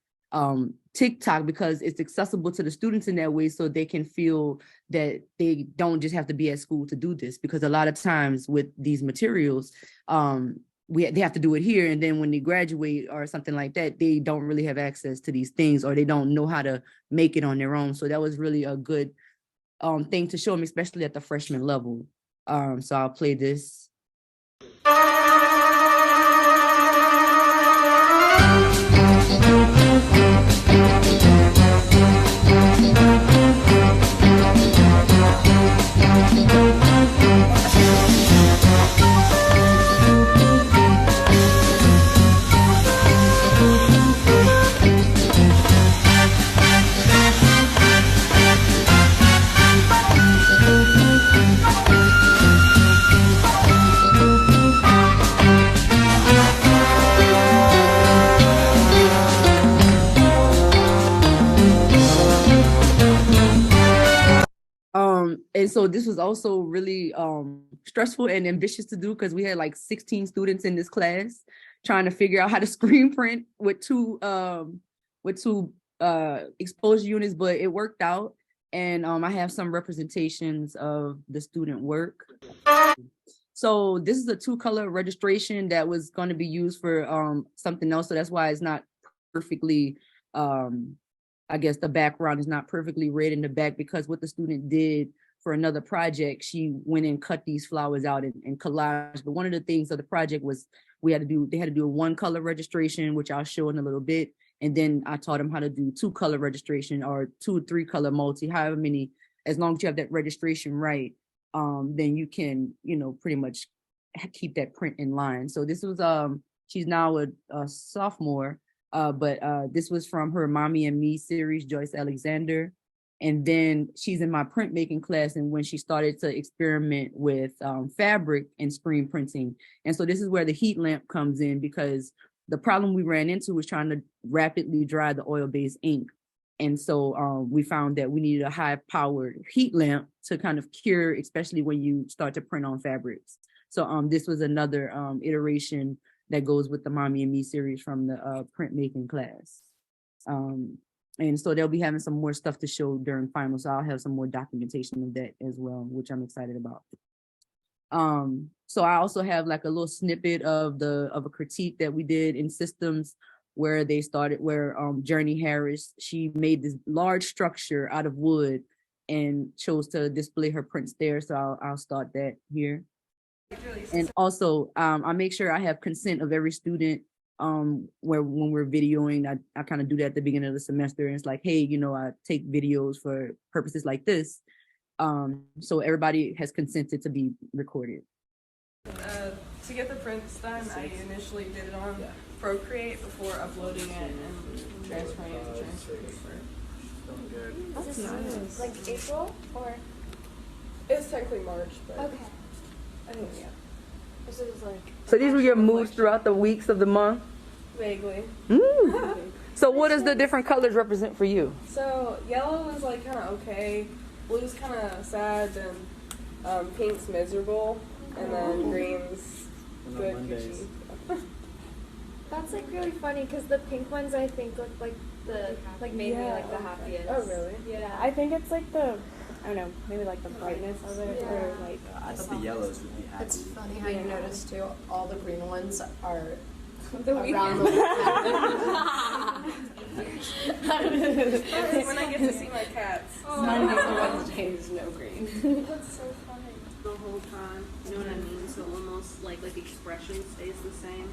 TikTok because it's accessible to the students in that way, so they can feel that they don't just have to be at school to do this, because a lot of times with these materials, they have to do it here, and then when they graduate or something like that, they don't really have access to these things, or they don't know how to make it on their own. So that was really a good thing to show them, especially at the freshman level. So I'll play this. And so this was also really stressful and ambitious to do because we had like 16 students in this class trying to figure out how to screen print with two exposure units, but it worked out. And I have some representations of the student work. So this is a 2-color registration that was going to be used for something else. So that's why it's not perfectly, I guess the background is not perfectly red in the back, because what the student did for another project, she went and cut these flowers out and collaged. But one of the things of the project was they had to do a 1-color registration, which I'll show in a little bit. And then I taught them how to do 2-color registration or 2 or 3-color multi, however many, as long as you have that registration right, then you can, pretty much keep that print in line. So this was, she's now a sophomore, but this was from her Mommy and Me series, Joyce Alexander. And then she's in my printmaking class, and when she started to experiment with fabric and screen printing. And so this is where the heat lamp comes in, because the problem we ran into was trying to rapidly dry the oil-based ink. And so we found that we needed a high-powered heat lamp to kind of cure, especially when you start to print on fabrics. So this was another iteration that goes with the Mommy and Me series from the printmaking class. And so they'll be having some more stuff to show during finals. So I'll have some more documentation of that as well, which I'm excited about. So I also have like a little snippet of a critique that we did in systems, where Journey Harris, she made this large structure out of wood and chose to display her prints there. So I'll start that here. And also I make sure I have consent of every student when we're videoing. I kind of do that at the beginning of the semester, and it's like, hey, I take videos for purposes like this. So everybody has consented to be recorded. To get the prints done, I initially did it on Procreate before uploading it and transferring it to transfer paper. That's nice. Like April or? It's technically March, but Okay. I think, yeah. This is like. So these were your moods throughout the weeks of the month? Vaguely. So what does the different colors represent for you? So yellow is like kind of okay, blue's kind of sad, and pink's miserable, and then green's good, Gucci. That's like really funny because the pink ones I think look like maybe like the happiest. Oh really? Yeah. I think it's like the, I don't know, maybe like the brightness of it, or like. I thought the yellows would be happy. It's funny how you notice too, all the green ones are The around the When I get to see my cats. Monday to Wednesdays, no green. That's so funny. The whole time, you know what I mean? So almost like the expression stays the same.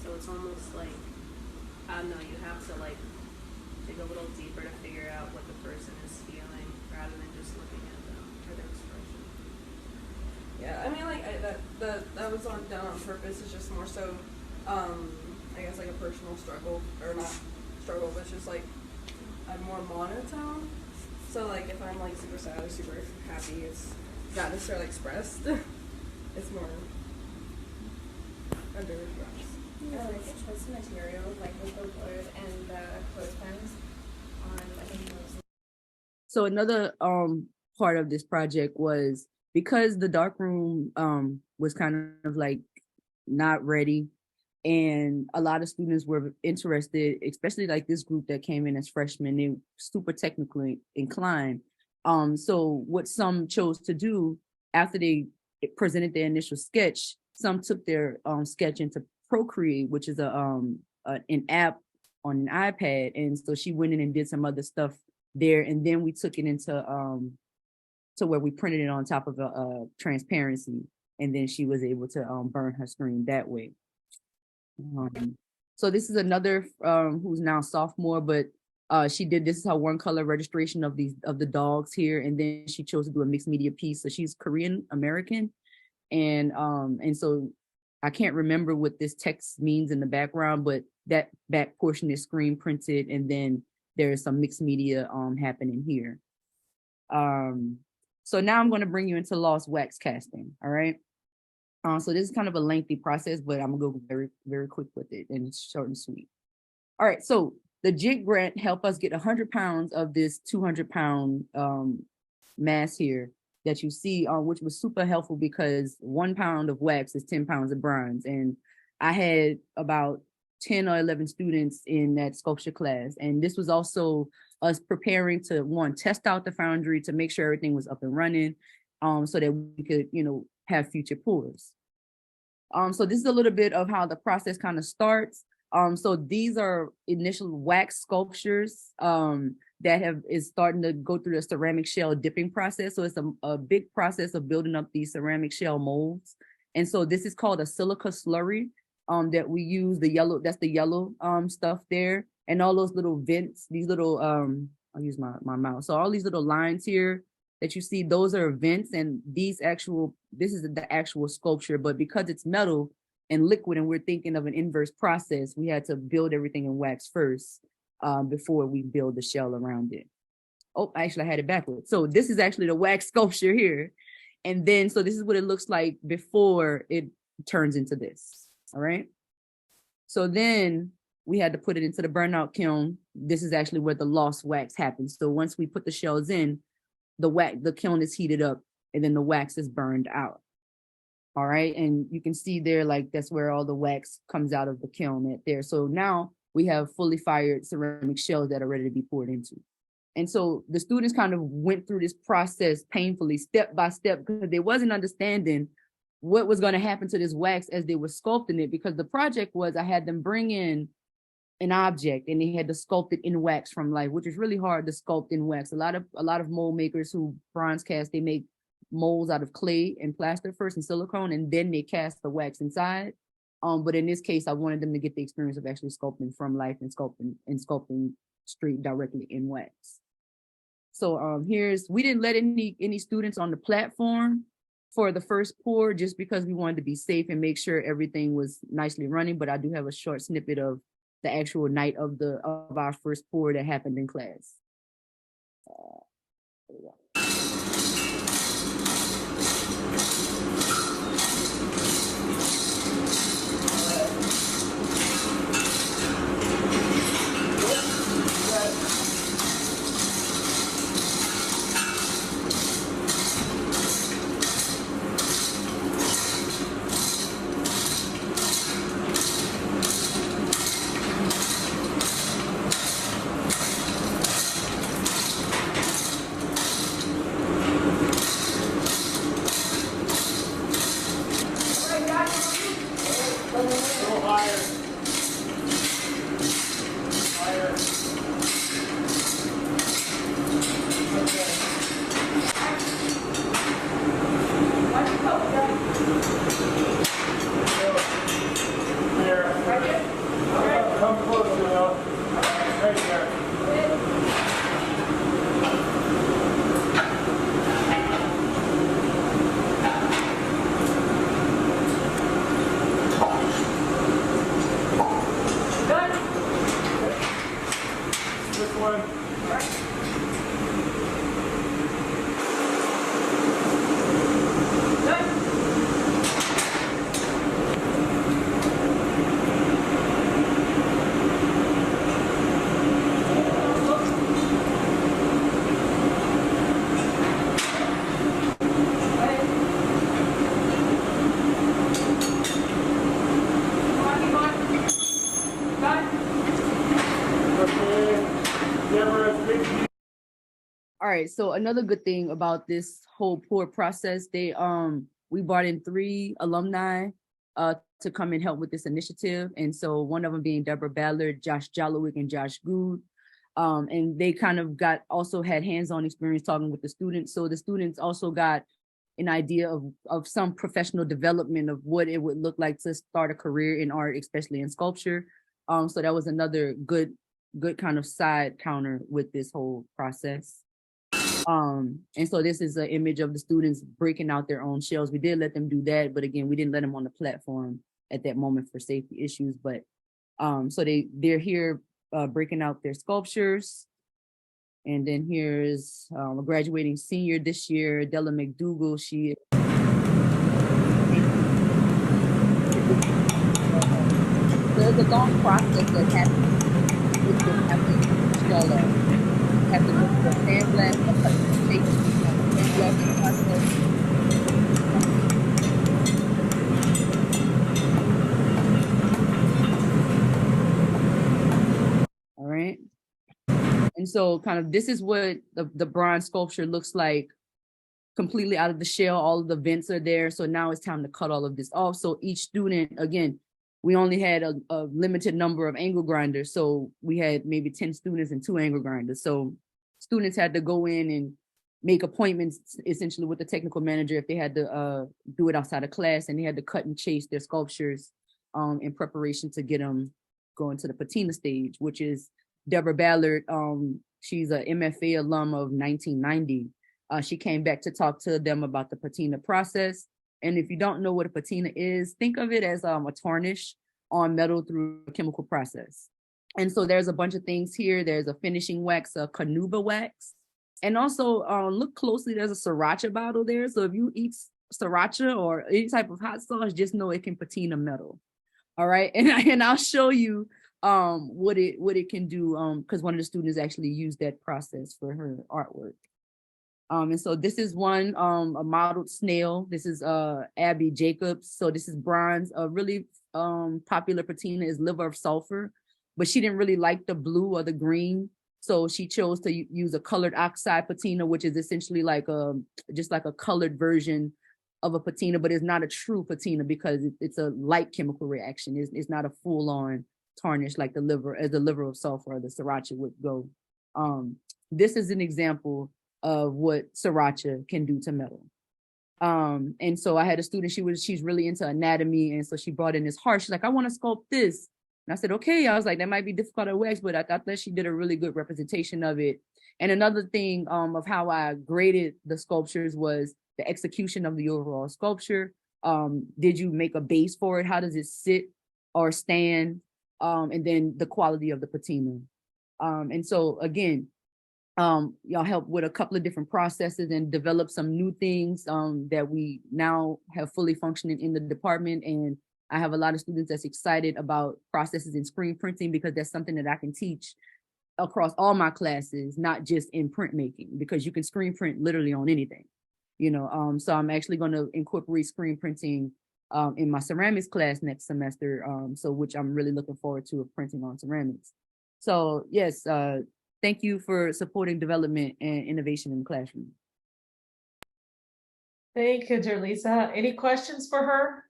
So it's almost like, I don't know, you have to like dig a little deeper to figure out what the person is feeling rather than just looking at them or their expression. Yeah, I mean, like that was done on purpose. It's just more so, I guess like a personal struggle, or not struggle, but it's just like I'm more monotone. So like if I'm like super sad or super happy, it's not necessarily expressed. It's more under wraps. Yeah, like the choice of materials, like with the wood and the clothespins on, I think those. So another part of this project was, because the darkroom was kind of like not ready, and a lot of students were interested, especially like this group that came in as freshmen, they were super technically inclined. So what some chose to do after they presented their initial sketch, some took their sketch into Procreate, which is an app on an iPad. And so she went in and did some other stuff there. And then we took it into to where we printed it on top of a transparency. And then she was able to burn her screen that way. So this is another who's now sophomore, but this is her 1-color registration of the dogs here. And then she chose to do a mixed media piece. So she's Korean American. And so I can't remember what this text means in the background, but that back portion is screen printed, and then there is some mixed media happening here. So now I'm going to bring you into lost wax casting. All right. So this is kind of a lengthy process, but I'm gonna go very, very quick with it, and it's short and sweet. All right. So the JIT grant helped us get 100 pounds of this 200-pound mass here that you see, which was super helpful because 1 pound of wax is 10 pounds of bronze. And I had about 10 or 11 students in that sculpture class. And this was also us preparing to, one, test out the foundry to make sure everything was up and running, so that we could, have future pours. So this is a little bit of how the process kind of starts. So these are initial wax sculptures that is starting to go through the ceramic shell dipping process. So it's a big process of building up these ceramic shell molds. And so this is called a silica slurry that we use, the yellow, that's the yellow stuff there. And all those little vents, these little, I'll use my mouse. So all these little lines here that you see, those are vents, and this is the actual sculpture, but because it's metal and liquid and we're thinking of an inverse process, we had to build everything in wax first before we build the shell around it. Oh, actually I had it backwards. So this is actually the wax sculpture here. And then, so this is what it looks like before it turns into this, all right? So then we had to put it into the burnout kiln. This is actually where the lost wax happens. So once we put the shells in, the kiln is heated up and then the wax is burned out. All right, and you can see there, like that's where all the wax comes out of the kiln at there. So now we have fully fired ceramic shells that are ready to be poured into. And so the students kind of went through this process painfully, step by step, because they wasn't understanding what was going to happen to this wax as they were sculpting it, because the project was I had them bring in an object and they had to sculpt it in wax from life, which is really hard to sculpt in wax. A lot of mold makers who bronze cast, they make molds out of clay and plaster first and silicone, and then they cast the wax inside. But in this case, I wanted them to get the experience of actually sculpting from life and sculpting straight directly in wax. So we didn't let any students on the platform for the first pour just because we wanted to be safe and make sure everything was nicely running. But I do have a short snippet of the actual night of our first pour that happened in class. There we go. All right, so another good thing about this whole pour process, we brought in 3 alumni to come and help with this initiative. And so one of them being Deborah Ballard, Josh Jalowick, and Josh Good. And they kind of also had hands-on experience talking with the students. So the students also got an idea of some professional development of what it would look like to start a career in art, especially in sculpture. So that was another good kind of side counter with this whole process. And so this is an image of the students breaking out their own shells. We did let them do that, but again, we didn't let them on the platform at that moment for safety issues. But so they're here breaking out their sculptures. And then here's a graduating senior this year, Della McDougall. There's a long process that happens with this Stella. Have to look for sandblast, shape, And so kind of this is what the bronze sculpture looks like, completely out of the shell. All of the vents are there. So now it's time to cut all of this off. So each student, again, we only had a limited number of angle grinders. So we had maybe 10 students and 2 angle grinders. So students had to go in and make appointments essentially with the technical manager if they had to do it outside of class, and they had to cut and chase their sculptures in preparation to get them going to the patina stage, which is Deborah Ballard. She's a MFA alum of 1990. She came back to talk to them about the patina process. And if you don't know what a patina is, think of it as a tarnish on metal through a chemical process. And so there's a bunch of things here. There's a finishing wax, a canuba wax. And also look closely, there's a sriracha bottle there. So if you eat sriracha or any type of hot sauce, just know it can patina metal. All right, and I'll show you what it can do, because one of the students actually used that process for her artwork. And so this is one, a modeled snail. This is Abby Jacobs. So this is bronze. A really popular patina is liver of sulfur, but she didn't really like the blue or the green. So she chose to use a colored oxide patina, which is essentially like just like a colored version of a patina, but it's not a true patina because it's a light chemical reaction. It's not a full-on tarnish like the liver of sulfur or the sriracha would go. This is an example of what sriracha can do to metal. And so I had a student, she's really into anatomy, and so she brought in this heart. She's like, I want to sculpt this. And I said, okay. I was like, that might be difficult to wax, but I thought that she did a really good representation of it. And another thing of how I graded the sculptures was the execution of the overall sculpture. Did you make a base for it? How does it sit or stand? And then the quality of the patina. And so again, y'all help with a couple of different processes and develop some new things that we now have fully functioning in the department. And I have a lot of students that's excited about processes in screen printing, because that's something that I can teach across all my classes, not just in printmaking, because you can screen print literally on anything, you know. So I'm actually going to incorporate screen printing in my ceramics class next semester, so which I'm really looking forward to, of printing on ceramics. So yes, thank you for supporting development and innovation in the classroom. Thank you, Jer'Lisa. Any questions for her?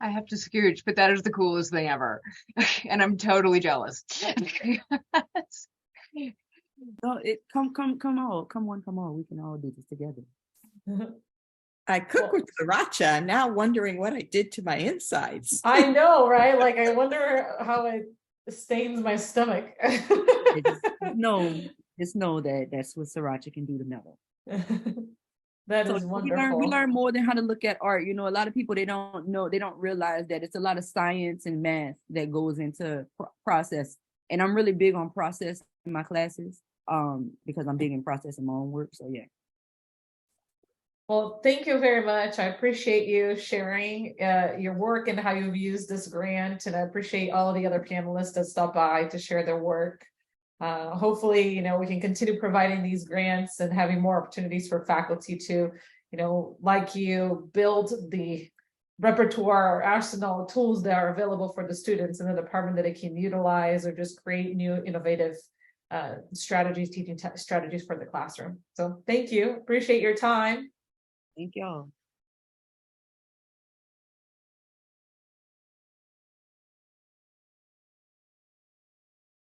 I have to scooch, but that is the coolest thing ever. And I'm totally jealous. No, come on. We can all do this together. I cook with sriracha, now wondering what I did to my insides. I know, right? Like, I wonder how it stains my stomach. Just know that that's what sriracha can do to metal. That is wonderful. We learn more than how to look at art. You know, a lot of people, they don't realize that it's a lot of science and math that goes into process. And I'm really big on process in my classes because I'm big in process in my own work. So yeah. Well, thank you very much. I appreciate you sharing your work and how you've used this grant. And I appreciate all the other panelists that stopped by to share their work. Hopefully, you know, we can continue providing these grants and having more opportunities for faculty to, you know, like you, build the repertoire or arsenal of tools that are available for the students in the department that they can utilize, or just create new innovative strategies, teaching strategies for the classroom. So thank you. Appreciate your time. Thank y'all.